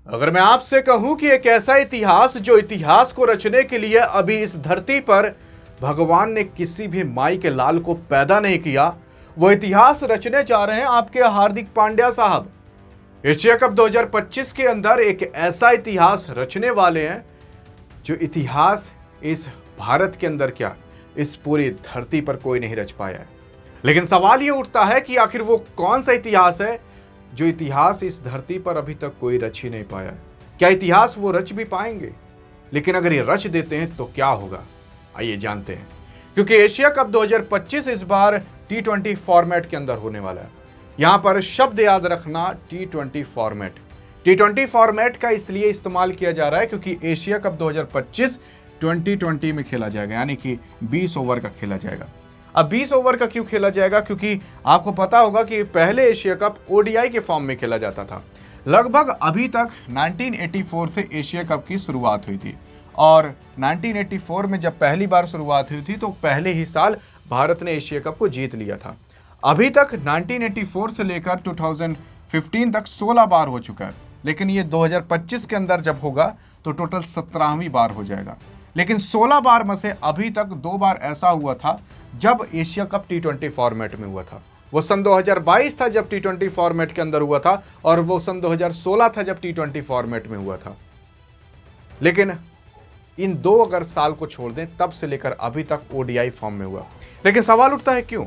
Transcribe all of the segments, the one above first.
अगर मैं आपसे कहूं कि एक ऐसा इतिहास जो इतिहास को रचने के लिए अभी इस धरती पर भगवान ने किसी भी माई के लाल को पैदा नहीं किया, वो इतिहास रचने जा रहे हैं आपके हार्दिक पांड्या साहब। एशिया कप 2025 के अंदर एक ऐसा इतिहास रचने वाले हैं जो इतिहास इस भारत के अंदर क्या, इस पूरी धरती पर कोई नहीं रच पाया है। लेकिन सवाल ये उठता है कि आखिर वो कौन सा इतिहास है जो इतिहास इस धरती पर अभी तक कोई रच ही नहीं पाया है। क्या इतिहास वो रच भी पाएंगे? लेकिन अगर ये रच देते हैं तो क्या होगा, आइए जानते हैं। क्योंकि एशिया कप 2025 इस बार T20 फॉर्मेट के अंदर होने वाला है। यहां पर शब्द याद रखना, T20 फॉर्मेट। T20 फॉर्मेट का इसलिए इस्तेमाल किया जा रहा है क्योंकि एशिया कप 2025 2020 में खेला जाएगा, यानी कि 20 ओवर का खेला जाएगा। अब 20 ओवर का क्यों खेला जाएगा? क्योंकि आपको पता होगा कि पहले एशिया कप ओडीआई के फॉर्म में खेला जाता था। लगभग अभी तक 1984 से एशिया कप की शुरुआत हुई थी और 1984 में जब पहली बार शुरुआत हुई थी तो पहले ही साल भारत ने एशिया कप को जीत लिया था। अभी तक 1984 से लेकर 2015 तक 16 बार हो चुका है, लेकिन ये 2025 के अंदर जब होगा तो टोटल 17वीं बार हो जाएगा। लेकिन 16 बार में से अभी तक 2 बार ऐसा हुआ था जब एशिया कप T20 फॉर्मेट में हुआ था। वो सन 2022 था जब T20 फॉर्मेट के अंदर हुआ था और वो सन 2016 था जब T20 फॉर्मेट में हुआ था। लेकिन इन 2 अगर साल को छोड़ दें तब से लेकर अभी तक ओडीआई फॉर्म में हुआ। लेकिन सवाल उठता है क्यों?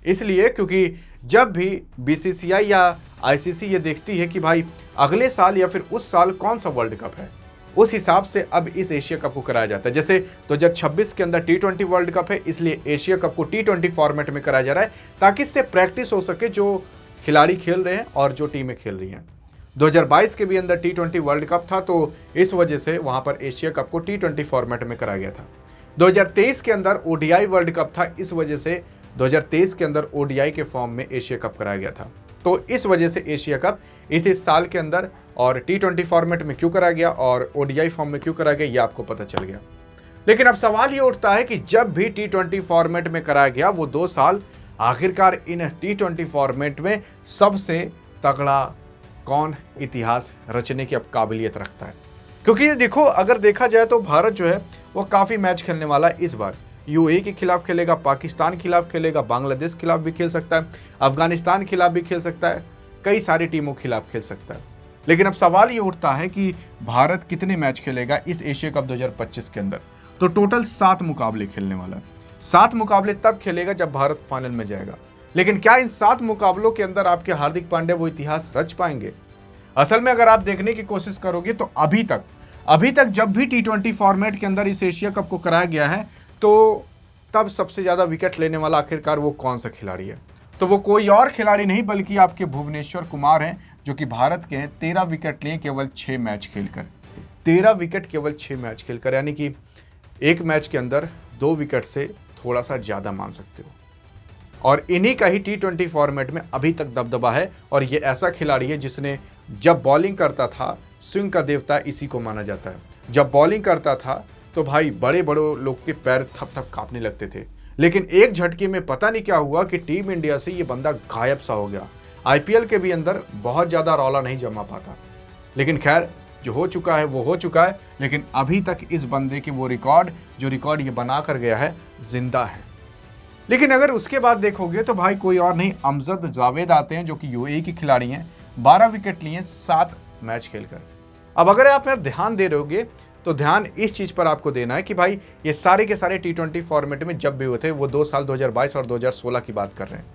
इसलिए क्योंकि जब भी बीसीसीआई या आईसीसी ये देखती है कि भाई अगले साल या फिर उस साल कौन सा वर्ल्ड कप है, उस हिसाब से अब इस एशिया कप को कराया जाता है। जैसे 2026 के अंदर T20 वर्ल्ड कप है, इसलिए एशिया कप को T20 फॉर्मेट में कराया जा रहा है ताकि इससे प्रैक्टिस हो सके जो खिलाड़ी खेल रहे हैं और जो टीमें खेल रही हैं। 2022 के भी अंदर T20 वर्ल्ड कप था तो इस वजह से वहां पर एशिया कप को T20 फॉर्मेट में कराया गया था। 2023 के अंदर ओडीआई वर्ल्ड कप था, इस वजह से 2023 के अंदर ओडीआई के फॉर्म में एशिया कप कराया गया था। तो इस वजह से एशिया कप इस साल के अंदर और T20 फॉर्मेट में क्यों कराया गया और ओडीआई फॉर्म में क्यों कराया गया, ये आपको पता चल गया। लेकिन अब सवाल ये उठता है कि जब भी T20 फॉर्मेट में कराया गया वो 2 साल, आखिरकार इन T20 फॉर्मेट में सबसे तगड़ा कौन इतिहास रचने की अब काबिलियत रखता है? क्योंकि ये देखो, अगर देखा जाए तो भारत जो है वो काफ़ी मैच खेलने वाला है इस बार। यूएई के खिलाफ खेलेगा, पाकिस्तान के खिलाफ खेलेगा, बांग्लादेश के खिलाफ भी खेल सकता है, अफगानिस्तान के खिलाफ भी खेल सकता है, कई सारी टीमों के खिलाफ खेल सकता है। लेकिन अब सवाल ये उठता है कि भारत कितने मैच खेलेगा इस एशिया कप 2025 के अंदर? तो टोटल 7 मुकाबले खेलने वाला है। 7 मुकाबले तब खेलेगा जब भारत फाइनल में जाएगा। लेकिन क्या इन 7 मुकाबलों के अंदर आपके हार्दिक पांड्या वो इतिहास रच पाएंगे? असल में अगर आप देखने की कोशिश करोगे तो अभी तक जब भी T20 फॉर्मेट के अंदर इस एशिया कप को कराया गया है तो तब सबसे ज़्यादा विकेट लेने वाला आखिरकार वो कौन सा खिलाड़ी है? तो वो कोई और खिलाड़ी नहीं बल्कि आपके भुवनेश्वर कुमार हैं, जो कि भारत के हैं। 13 विकेट लिए केवल 6 मैच खेलकर। 13 विकेट केवल 6 मैच खेलकर, यानी कि एक मैच के अंदर 2 विकेट से थोड़ा सा ज़्यादा मान सकते हो। और इन्हीं का ही T20 फॉर्मेट में अभी तक दबदबा है। और ये ऐसा खिलाड़ी है जिसने जब बॉलिंग करता था, स्विंग का देवता इसी को माना जाता है। जब बॉलिंग करता था तो भाई बड़े बड़े लोग के पैर थप थप कांपने लगते थे। लेकिन एक झटके में पता नहीं क्या हुआ कि टीम इंडिया से ये बंदा गायब सा हो गया। आईपीएल के भी अंदर बहुत ज़्यादा रौला नहीं जमा पाता। लेकिन खैर, जो हो चुका है वो हो चुका है। लेकिन अभी तक इस बंदे की वो रिकॉर्ड ये बना कर गया है, जिंदा है। लेकिन अगर उसके बाद देखोगे तो भाई कोई और नहीं, अमजद जावेद आते हैं जो कि यूएई के खिलाड़ी हैं। 12 विकेट लिए 7 मैच खेलकर। अब अगर आप यार ध्यान दे रहोगे तो ध्यान इस चीज़ पर आपको देना है कि भाई ये सारे के सारे T20 फॉर्मेट में जब भी हुए थे वो 2 साल 2022 और 2016 की बात कर रहे हैं।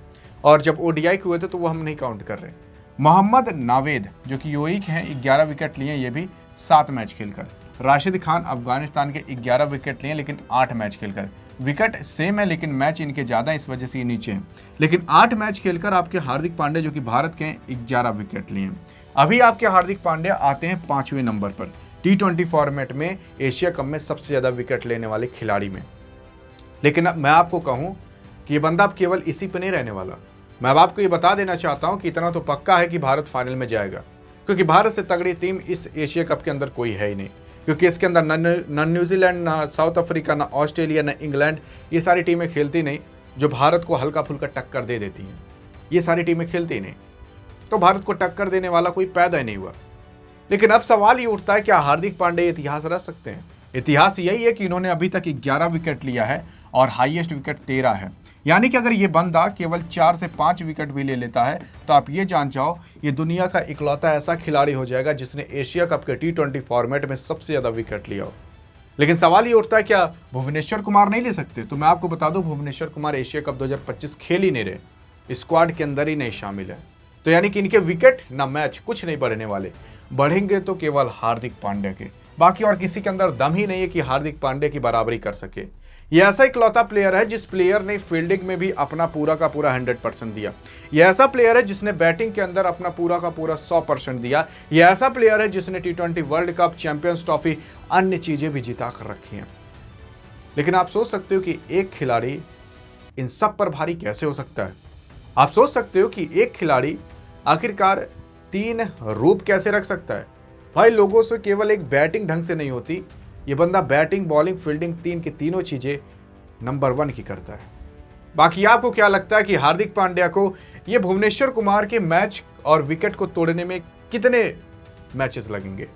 और जब ओडीआई के हुए थे तो वो हम नहीं काउंट कर रहे। मोहम्मद नावेद जो कि यूएई के हैं, 11 विकेट लिए, ये भी 7 मैच खेलकर। राशिद खान अफगानिस्तान के 11 विकेट लिए लेकिन 8 मैच खेलकर। विकेट सेम है लेकिन मैच इनके ज़्यादा, इस वजह से ये नीचे हैं। लेकिन 8 मैच खेलकर आपके हार्दिक पांड्या जो कि भारत के हैं, 11 विकेट लिए हैं। अभी आपके हार्दिक पांड्या आते हैं 5वें नंबर पर T20 फॉर्मेट में एशिया कप में सबसे ज़्यादा विकेट लेने वाले खिलाड़ी में। लेकिन मैं आपको कहूँ कि ये बंदा अब केवल इसी पे नहीं रहने वाला। मैं अब आपको ये बता देना चाहता हूँ कि इतना तो पक्का है कि भारत फाइनल में जाएगा, क्योंकि भारत से तगड़ी टीम इस एशिया कप के अंदर कोई है ही नहीं। क्योंकि इसके अंदर न न्यूजीलैंड, ना साउथ अफ्रीका, ना ऑस्ट्रेलिया, ना इंग्लैंड, ये सारी टीमें खेलती नहीं जो भारत को हल्का फुल्का टक्कर दे देती हैं। ये सारी टीमें खेलती नहीं, तो भारत को टक्कर देने वाला कोई पैदा ही नहीं हुआ। लेकिन अब सवाल ये उठता है, क्या हार्दिक पांड्या इतिहास रच सकते हैं? इतिहास यही है कि इन्होंने अभी तक 11 विकेट लिया है और हाईएस्ट विकेट 13 है। यानी कि अगर ये बंदा केवल 4 से 5 विकेट भी ले लेता है तो आप ये जान जाओ, ये दुनिया का इकलौता ऐसा खिलाड़ी हो जाएगा जिसने एशिया कप के T20 फॉर्मेट में सबसे ज़्यादा विकेट लिया हो। लेकिन सवाल ये उठता है, क्या भुवनेश्वर कुमार नहीं ले सकते? तो मैं आपको बता दूं, भुवनेश्वर कुमार एशिया कप 2025 खेल ही नहीं रहे, स्क्वाड के अंदर ही नहीं शामिल है। तो यानी कि इनके विकेट ना मैच कुछ नहीं बढ़ने वाले, बढ़ेंगे तो केवल हार्दिक पांड्या के। बाकी और किसी के अंदर दम ही नहीं है कि हार्दिक पांड्या की बराबरी कर सके। यह ऐसा इकलौता प्लेयर है जिस प्लेयर ने फील्डिंग में भी अपना पूरा का पूरा 100% दिया। यह ऐसा प्लेयर है जिसने बैटिंग के अंदर अपना पूरा का पूरा 100% दिया। यह ऐसा प्लेयर है जिसने T20 world cup, champions trophy, अन्य चीजें भी जिता कर रखी हैं। लेकिन आप सोच सकते हो कि एक खिलाड़ी इन सब पर भारी कैसे हो सकता है? आप सोच सकते हो कि एक खिलाड़ी आखिरकार 3 रूप कैसे रख सकता है? भाई, लोगों से केवल एक बैटिंग ढंग से नहीं होती, ये बंदा बैटिंग, बॉलिंग, फील्डिंग, तीनों चीजें नंबर 1 की करता है। बाकी आपको क्या लगता है कि हार्दिक पांड्या को ये भुवनेश्वर कुमार के मैच और विकेट को तोड़ने में कितने मैचेस लगेंगे?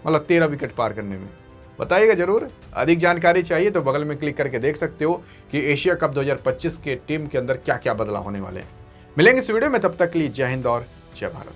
मतलब 13 विकेट पार करने में? बताइएगा जरूर। अधिक जानकारी चाहिए तो बगल में क्लिक करके देख सकते हो कि एशिया कप 2025 के टीम के अंदर क्या क्या बदलाव होने वाले हैं। मिलेंगे इस वीडियो में, तब तक के लिए जय हिंद और जय भारत।